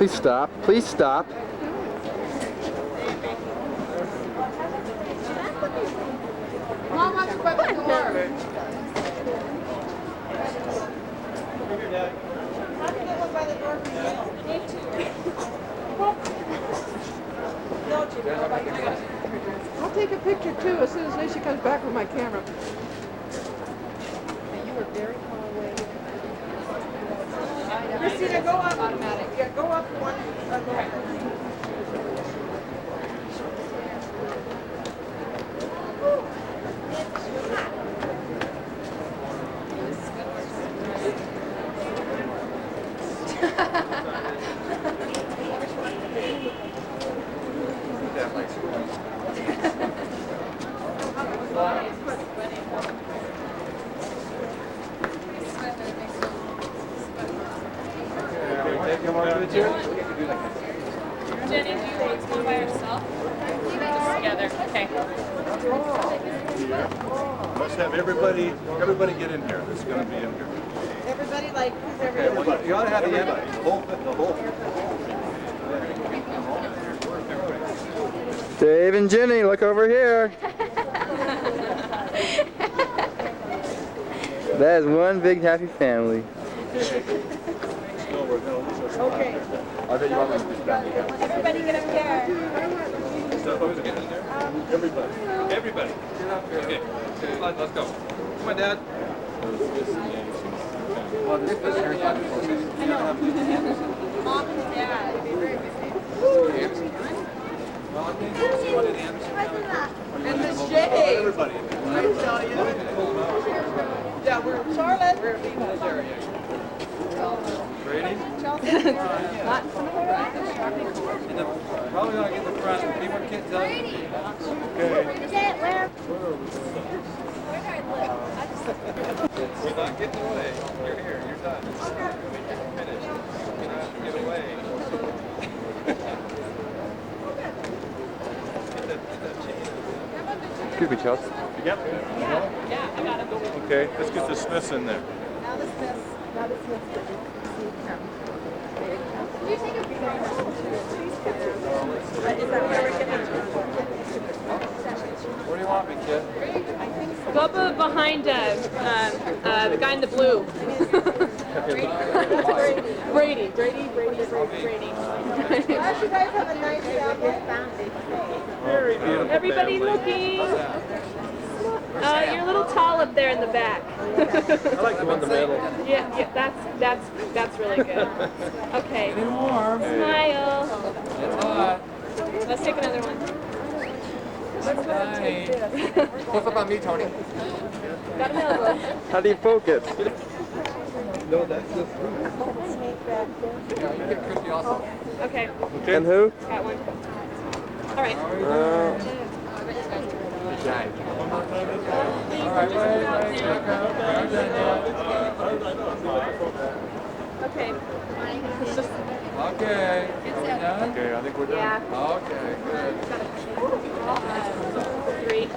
Please stop. Please stop. Mom wants to go by the door. I'll take a picture too as soon as Lucy comes back with my camera. You were very far away. Christina, go up. Automatic. Yeah, go up one. Jenny, do you want to go by yourself? Just together. Okay. Let's have everybody get in here. This is going to be in here. Everybody, like, who's everybody? Everybody. You ought to have the whole. Dave and Jenny, look over here. That is one big happy family. Okay. Everybody get up there. Everybody. Everybody. Okay. Come on, let's go. Come on, Dad. Mom and Dad. And Miss Jay. Everybody. I tell you. Yeah, we're Charlotte. We're Ready? Not some of the right. Probably gonna get in the front. Any more kids up? Okay. We're not getting away. You're here. You're done. You're finished. You're not giving away. Excuse me, Chelsea. Yep. Yeah, I got him. Okay, let's get the Smiths in there. Now the Smiths. Now the Smiths. Is that where we're getting to? What do you want me, kid? Go up behind the guy in the blue. Brady. Brady. Glad you guys have a nice family. Very beautiful. Everybody looking. You're a little tall up there in the back. I like the one in the middle. Yeah, that's really good. Okay. Smile. It's hot. Let's take another one. Close up on me, Tony. Got another one. How do you focus? No, that's just Okay. And who? Got one. All right. Okay. Okay. Okay, I think we're done. Yeah. Okay, good. 3.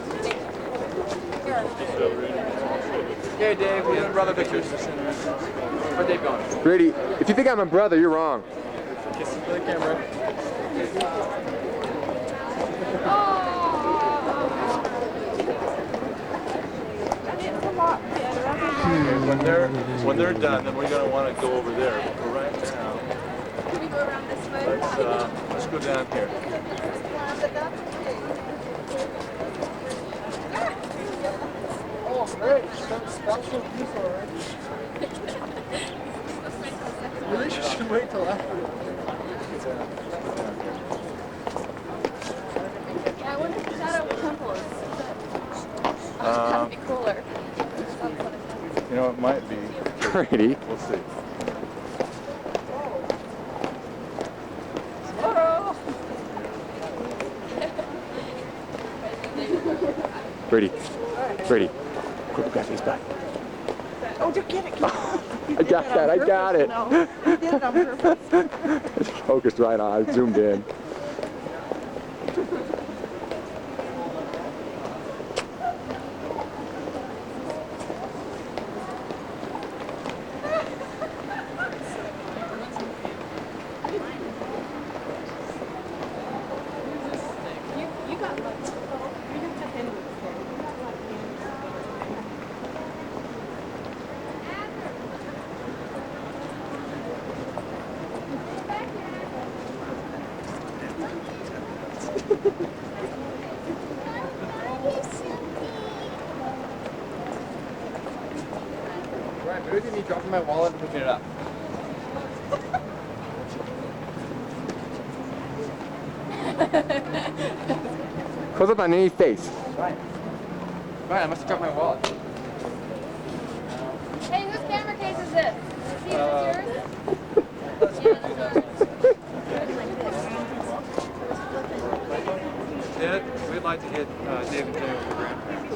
Okay, Dave, we have brother pictures. Where'd Dave going? Brady, if you think I'm a brother, you're wrong. Kisses for the camera. When they're done, then we're going to want to go over there. But for right now, Can we go around this way? let's go down here. Oh, great. Special piece already. Really should wait till after. Yeah, I wonder if Shadow Temple is be cooler. You know, it might be. Brady. We'll see. Brady. Quick, grab his back. Oh, just get it. I got it. No, you did it on purpose. It's focused right on. I zoomed in. Right, maybe me dropping my wallet and picking it up. Close up on any face. Right, I must have dropped my wallet. Hey, whose camera case is this? See, is this yours? Dad, we'd like to get David dinner with the grandparents.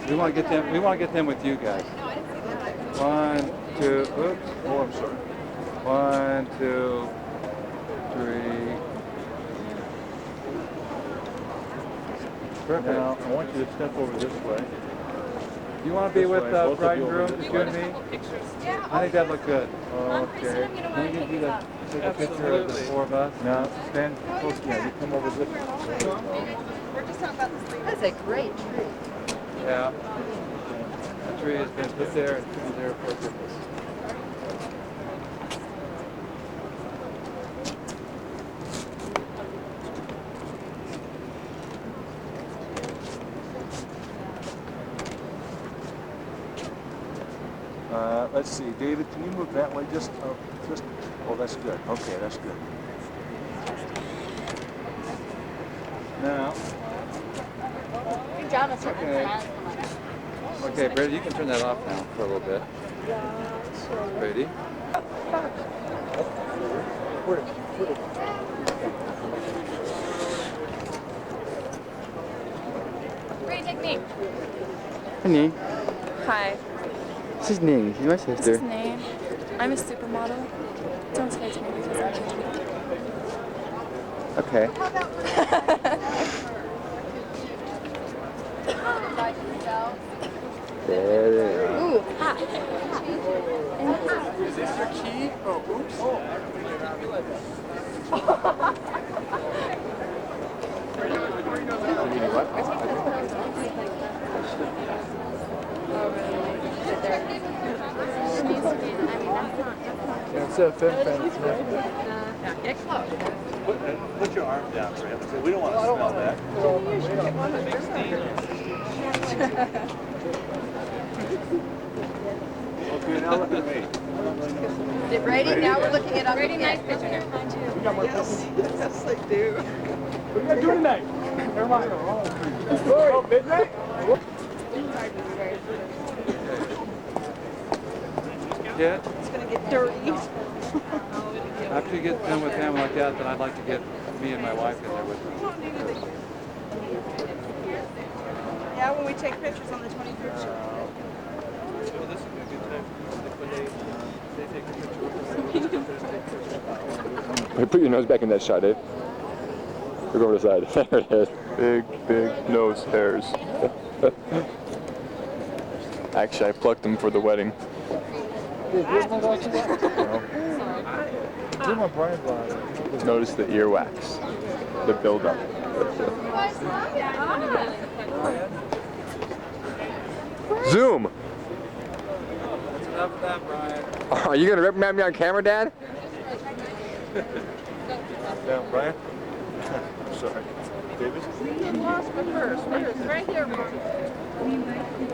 We want to get them with you guys. 1, 2, oops. Oh, I'm sorry. 1, 2, 3. Perfect. Now, I want you to step over this way. You want to be with Both of bride you and over groom, this just you and way. me? I think that'd look good. Okay. Can we get you to take a picture of the 4 of us? Now, stand close. Yeah, you come over this way. There you go. That's a great tree. Yeah. The tree has been put there and put there for a purpose. Let's see, David, can you move that way? Just, oh, that's good. Okay, that's good. Now, Good job, Mr. Okay. Okay, Brady, you can turn that off now for a little bit. Brady. Brady, take me. Ning. Hi. This is Ning. She's my This sister. is Nate. I'm a supermodel. Don't say it to me because I'm changing. Okay. There they are. Ooh, hot. Is this your key? Oh, oops. instead of fin fence, Get close. Put your arm down for him. We don't want to smell that. Okay, now look at me. Brady, now we're looking at on Brady, nice picture. Never mind you. Yes, yes, I do. What are you gonna do tonight? Never mind. Oh, midnight? Yeah. It's gonna get dirty. After you get done with family like that, then I'd like to get me and my wife in there with her. Yeah, when we take pictures on the 23rd. So this would be a good time when they take a picture with us. Wait, put your nose back in that shot, Dave. Look over the side. There it is. Big nose hairs. Actually, I plucked them for the wedding. Notice the earwax, the buildup. Zoom! That's enough of that, Brian. Are you gonna reprimand me on camera, Dad? Down, Brian. Sorry. David? You lost my purse. Where is it? Right here, Mom. Today's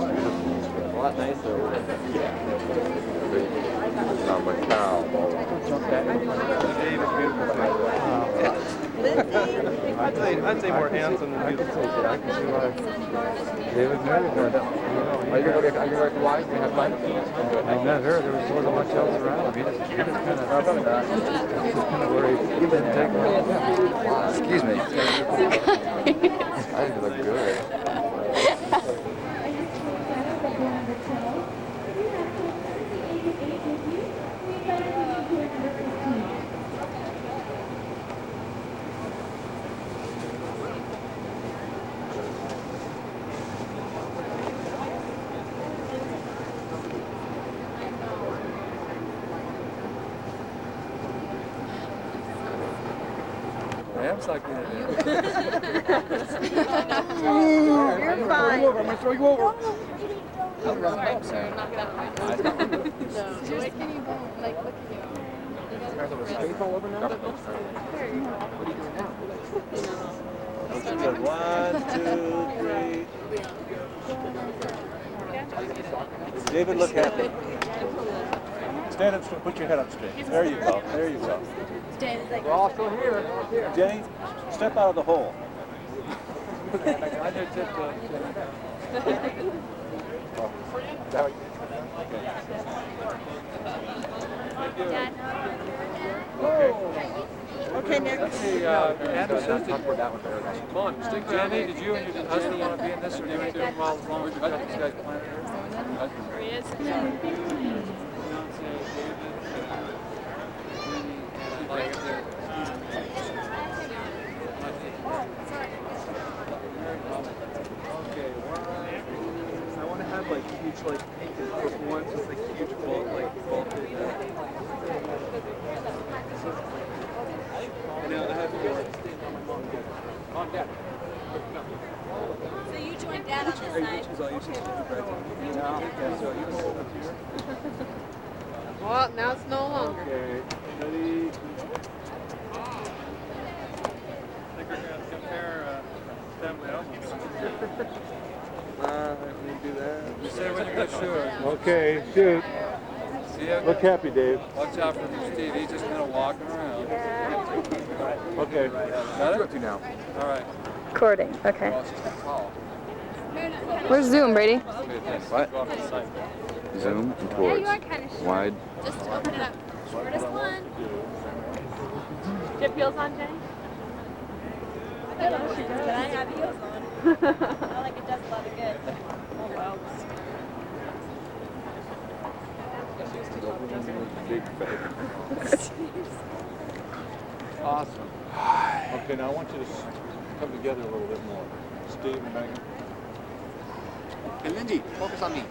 beautiful. A lot nicer over there. I'm a cow. I'd say more handsome than beautiful. David married her. Are you gonna go to Hawaii? You have fun? I met her. There wasn't much else around. He just kind of worried. He didn't take her. Excuse me. I think you look good. am sucking it in. You're fine. I'm gonna throw you over. Sorry, sir, not that way. Baseball over now? Good. 1, 2, 3. David, look happy. Stand up straight. Put your head up straight. There you go. There you go. We're all still here. Jenny, step out of the hole. I did just, Okay, Nick. let's see, Anderson, Talk about that one better. come on, stick Jenny, did you and your husband want to be in this, or do you want to do it while as long as you got these guys playing here? There he is. Okay, I want to have like huge like one with like huge vault And now I have to go like stay on my mom. Mom, Dad. So you joined Dad on this side. Well, now it's no longer. Okay, ready? I think we're going to compare family albums. Let me do that. You say when you're going to shoot. Okay, shoot. See ya. Look happy, Dave. Watch out for Steve, he's just kind of walking around. Okay. Got it? You now. All right. Recording. Okay. Well, she's gonna call. Where's Zoom, Brady? What? Go off the side. Zoom and Yeah, towards. you are kind of short. Wide. Just open it up. Shortest one. Dip heels on, Jenny? Did I have heels on? I like it does a lot of good. Oh, wow. Big fake. Awesome. Okay, now I want you to come together a little bit more. Steve and Megan. Hey, Lindy, focus on me.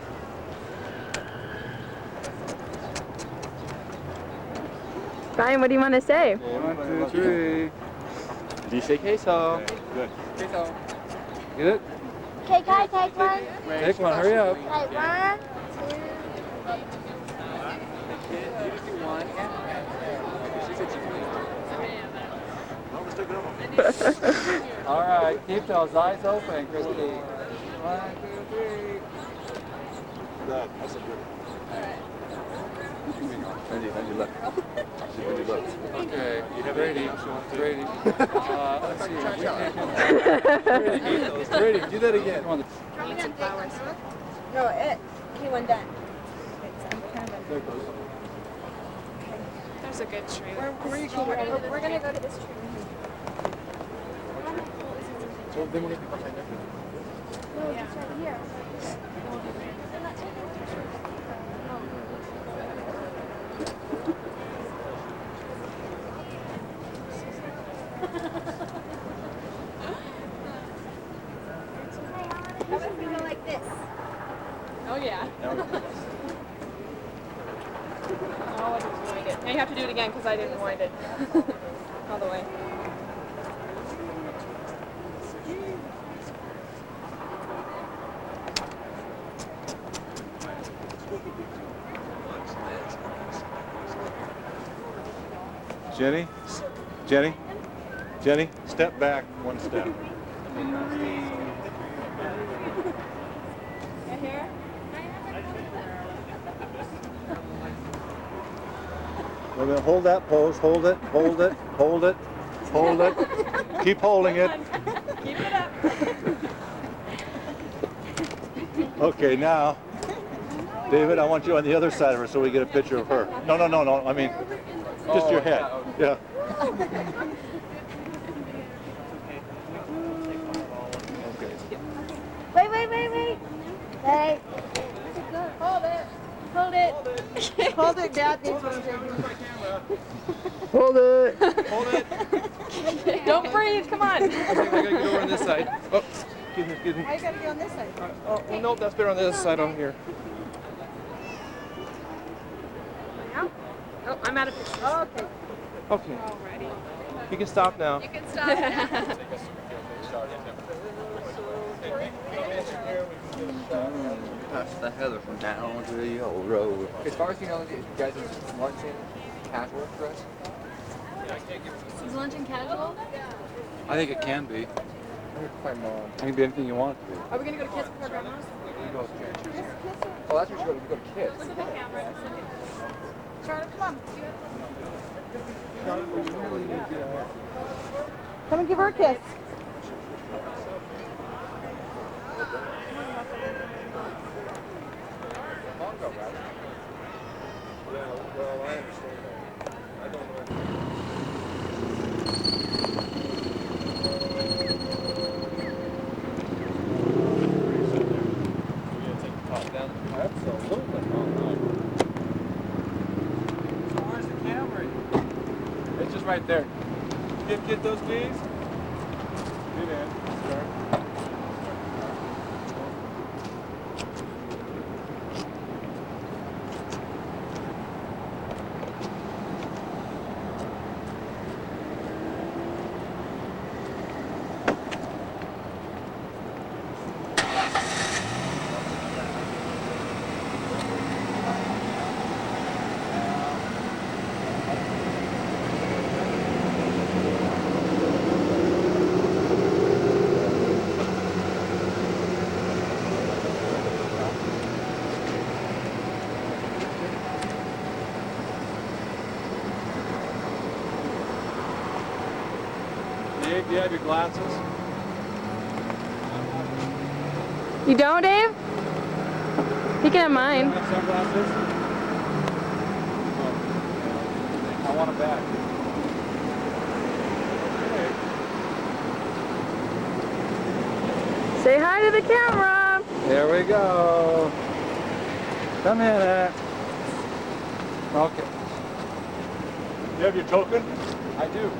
Brian, what do you want to say? 1, 2, 3. Did you say queso? Okay, good. Queso. Get it? Okay, can I take one? Take one, hurry up. Like 1, 2. All right, keep those eyes open, Christy. 1, 2, 3. Good. That's a good one. Lindy, look. Lindy, look. Okay, Brady. Let's see. Brady, do that again. Come on. Need some flowers. No, he went done. There's a good tree. We're going to go to this tree. So then we're gonna be behind there. No, it's right here. They're not taking pictures. How about if we go like this? Oh, yeah. Oh, I didn't wind it. Now you have to do it again because I didn't wind it all the way. Jenny, step back one step. Here? Well, then hold that pose. Hold it. Hold it. Hold it. Hold it. Keep holding it. Keep it up. Okay, now, David, I want you on the other side of her so we get a picture of her. No. I mean, just your head. Yeah. Okay. Wait. Hey. Hold it. Hold it. Hold it, Dad. Needs one. Hold it. Hold it. Don't breathe. Come on. I gotta get over on this side. Oh, excuse me. Why you gotta get on this side? Oh, well, nope, that's better on this side on here. Oh, I'm out of pictures. Okay. Okay. Alrighty. You can stop now. You can stop now. Pass the heather from down to the old road. As far as you know, you guys are lunching casual dress? Is luncheon casual? I think it can be. It can be anything you want it to be. Are we gonna go to Kiss before Grandma's? You go to Oh, that's where you go. You go to Kids. Look at the camera. Charlotte, come on. Come and give her a kiss. Well, I understand that. I don't know. Absolutely. So where's the Camry? It's just right there. Get those keys? Get in. Start. Dave, do you have your glasses? You don't, Dave? You can have mine. Have sunglasses? I want them back. Say hi to the camera. There we go. Come in. Okay. You have your token? I do.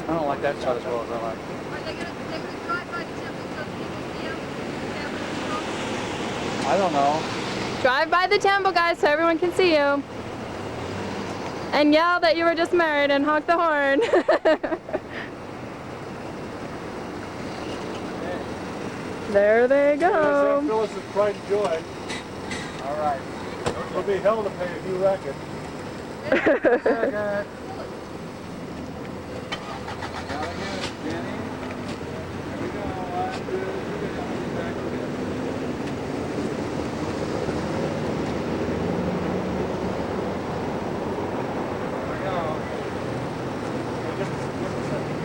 I don't like that shot as well as I like. Are they gonna drive by the temple so people see them? I don't know. Drive by the temple, guys, so everyone can see you. And yell that you were just married and honk the horn. There they go. Phyllis's pride and joy. All right. It'll be hell to pay if you wreck it. Second. Jenny. Here we go. 1, 2, 3. Back again. There we go. Just a second.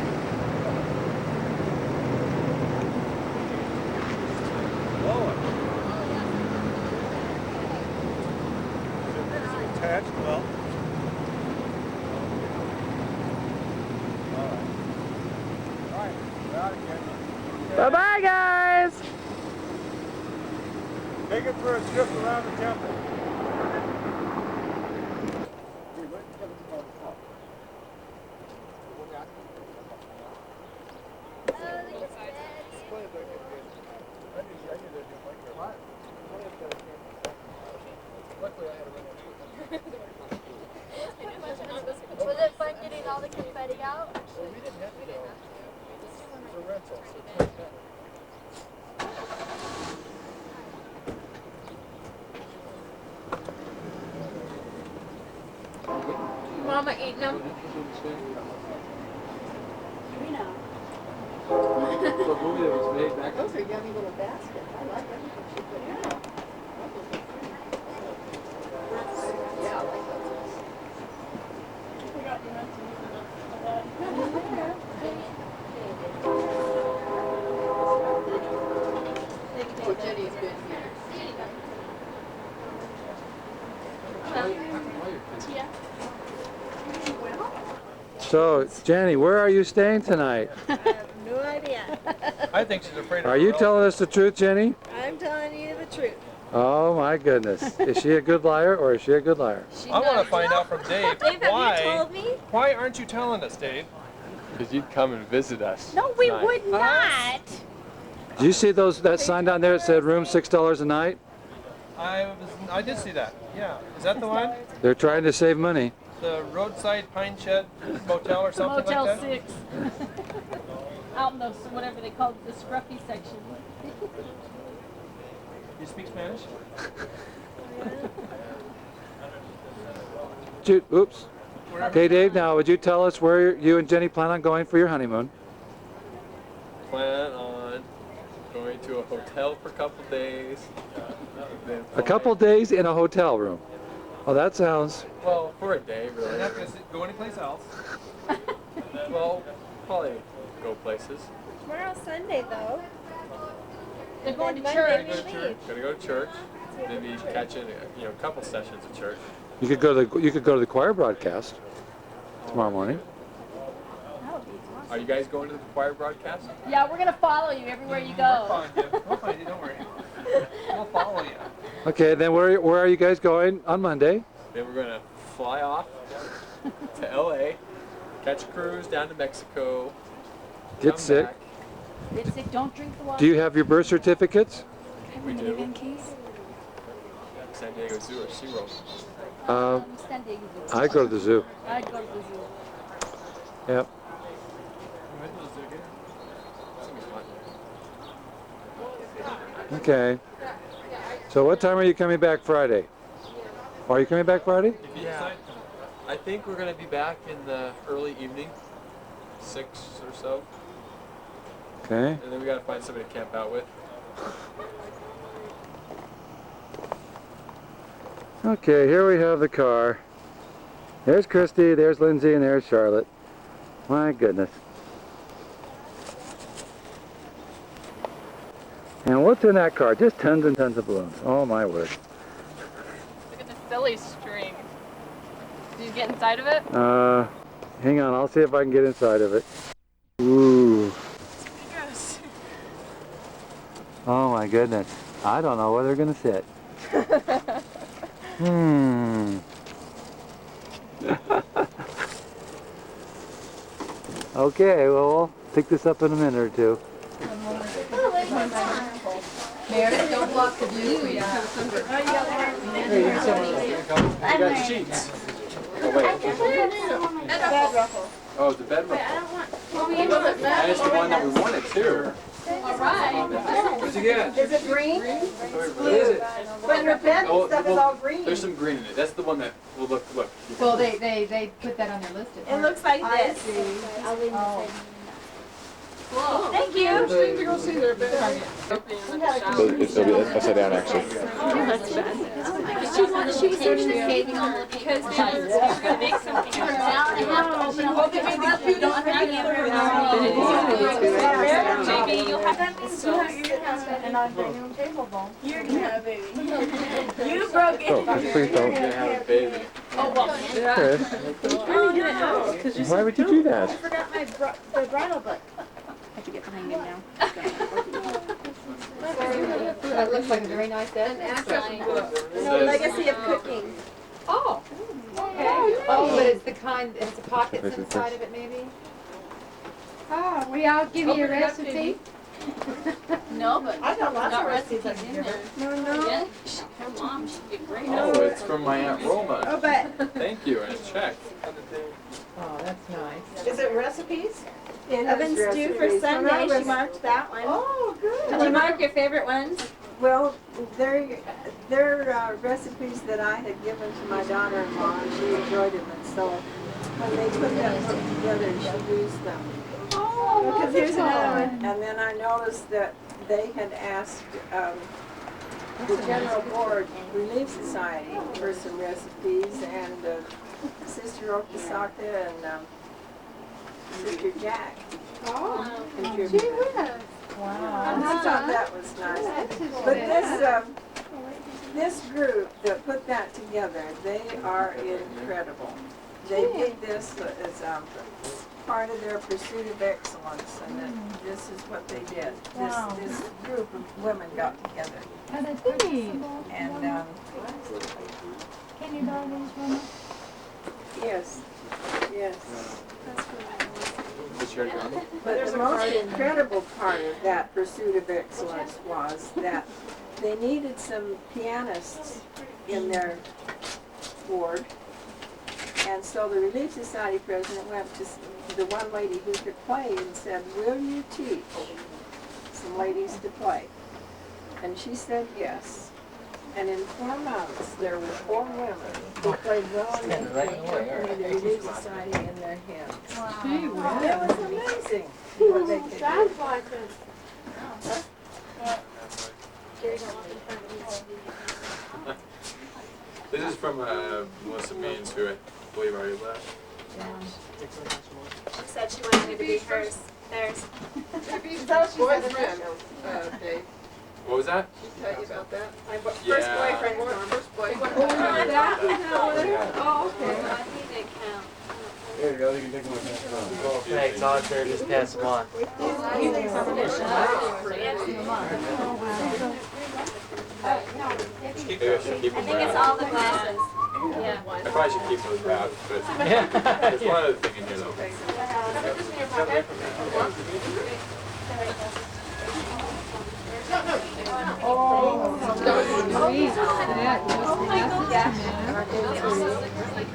Lower. Is it attached? Well. Bye-bye, guys. Take it for a trip around the temple. Was it fun getting all the confetti out? We didn't have to go. It was a rental, so it's $20. Mama eating them. We know. The movie that was made back. Those are yummy little baskets. I like everything she put in. Yeah, I like those. Oh, Jenny's been here. So, Jenny, where are you staying tonight? No idea. I think she's afraid of Are you telling us the truth, Jenny? I'm telling you the truth. Oh my goodness. Is she a good liar or is she a good liar? I want to find out from Dave, Dave, why. have you told me? Why aren't you telling us, Dave? Because you'd come and visit us. No, we tonight. would not. Did you see that sign down there that said room $6 a night? I did see that. Yeah. Is that the one? They're trying to save money. The roadside pine shed motel or something Motel like that? 6. Out in the, whatever they call it, the scruffy section. You speak Spanish? Oops. Okay, Dave, now would you tell us where you and Jenny plan on going for your honeymoon? Plan on going to a hotel for a couple days. A couple days in a hotel room. Oh, that sounds... Well, for a day, You're really. not going to go anyplace else. Well, probably go places. Tomorrow's Sunday, though. They're going to Monday church. we leave. Gonna go to church. Maybe catching a couple sessions at church. You could go to the choir broadcast tomorrow morning. That would be awesome. Are you guys going to the choir broadcast? Yeah, we're going to follow you everywhere you go. We'll find you. We'll find you, don't worry. We'll follow you. Okay, then where are you guys going on Monday? Then we're gonna fly off to LA, catch a cruise down to Mexico. Get come sick. back. Get sick, don't drink the water. Do you have your birth certificates? We do. San Diego Zoo or SeaWorld. San Diego Zoo. I go to the zoo. I'd go to the zoo. Yep. We went to the zoo again. Seems fun. Okay. So what time are you coming back Friday? Are you coming back Friday? Yeah. I think we're gonna be back in the early evening, 6 or so, Okay. and then we gotta find somebody to camp out with. Okay, here we have the car. There's Christy, there's Lindsay, and there's Charlotte. My goodness. And what's in that car? Just tons and tons of balloons. Oh my word. Look at the silly string. Did you get inside of it? Hang on, I'll see if I can get inside of it. Ooh. Oh my goodness. I don't know where they're gonna sit. Okay, well, we'll pick this up in a minute or two. Meredith, don't block the view. You got sheets. Oh wait. Oh, the bed ruffle. That's the one that we wanted too. What'd you get? Is it green? What is it? But your bed and stuff is all green. There's some green in it. That's the one that will look. Well, they put that on their list. It looks like this. I'll leave the Thank you. Interesting to go see their bed. It'll be upside down, actually. She was saving the skating on because they were going to make some turn out and have to open up. Well, they made the cute don't have maybe you'll have that means And I'm bringing them table ball. You're gonna have a baby. You broke it. Oh, please don't. You're gonna have a baby. oh well. Chris, why would you do that? I forgot my the bridal book. I have to get behind him now. That looks like a very nice bed. No, legacy of cooking. Oh. Okay. Oh, but it's the kind, it's the pockets inside of it maybe? Oh, will y'all give me a recipe? No, but I got lots not of recipes recipes in there. No. Yeah, her mom should be great. Oh, it's from my Aunt Roma. Oh, but Thank you, and a check. Oh, that's nice. is it recipes? It Oven is stew for recipes. Sunday. When I She was- marked that one. Oh, good. Did you mark your favorite ones? Well, they're recipes that I had given to my daughter-in-law, and she enjoyed them, and so when they put that book together, she used them. Oh, Because here's another one. And then I noticed that they had asked the General Board Relief Society for some recipes, and Sister Okasaka and Sister Jack contributed. Gee whiz. And I thought that was nice. But this group that put that together, they are incredible. They did this as part of their pursuit of excellence, and this is what they did. This group of women got together. Oh, that's pretty. And Can you buy these, Mama? yes. But But the most incredible part of that pursuit of excellence was that they needed some pianists in their ward. And so the Relief Society president went to the one lady who could play and said, will you teach some ladies to play? And she said yes. And in 4 months, there were 4 women who played well enough to accompany the Relief Society in their hymns. Wow. It was amazing what they could do. Sounds like it. This is from Melissa Means, who I believe already left. She said she wanted me to be hers. Theirs. Boyfriend, Dave. What was that? Did she tell you about that? My first Yeah. boyfriend. First boyfriend. Oh, okay. he didn't count. There you go, you can take one. Thanks, I'll there, just pass them on. Maybe I should keep I them think it's wrapped. all the glasses. Yeah. I probably should keep those wrapped, but there's one other thing in here though.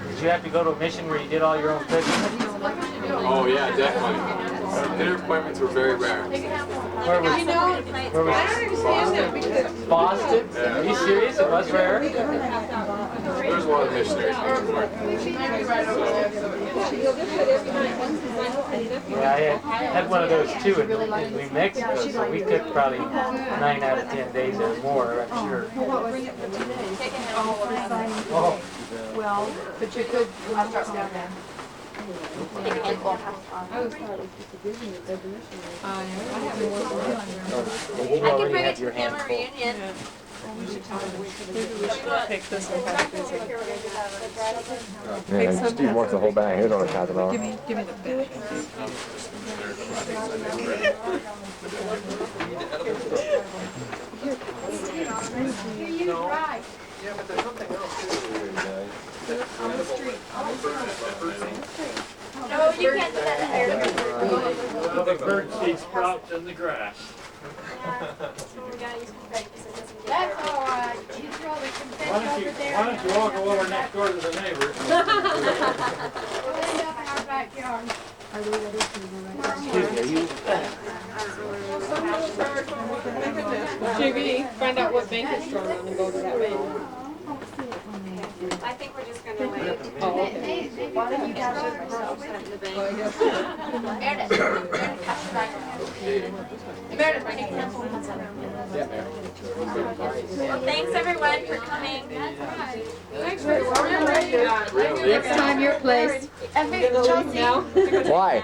Did you have to go to a mission where you did all your own cooking? Oh yeah, definitely. Dinner appointments were very rare. Where was, You know, where was I don't understand that because Boston? Yeah. Are you serious? It was rare? There's a lot of missionaries who work. Yeah, I had one of those too in New Mexico, so we cooked probably 9 out of 10 days or more, I'm sure. Oh, well, but you could. I'll drop down there. well, you I can already bring it have to your the hand family full. reunion. Yeah, Steve wants the whole bag. He don't want to pass it on. Give me the bag. Yeah, but there's something else too. No, you can't do that here. Well, the bird seed sprouts in the grass. We gotta use confetti because it doesn't get That's there. all right. You throw the confetti Why over there. don't you walk over next door to the neighbor? We'll end up in our backyard. Excuse me, are you? JV, find out what bank it's from and go to that bank. I think we're just gonna wait. Oh, okay. Why don't you guys put myself in the bank? Meredith, bring it. Well, thanks everyone for coming. Thanks for remembering. Really? Next time your place. And Chelsea. Why?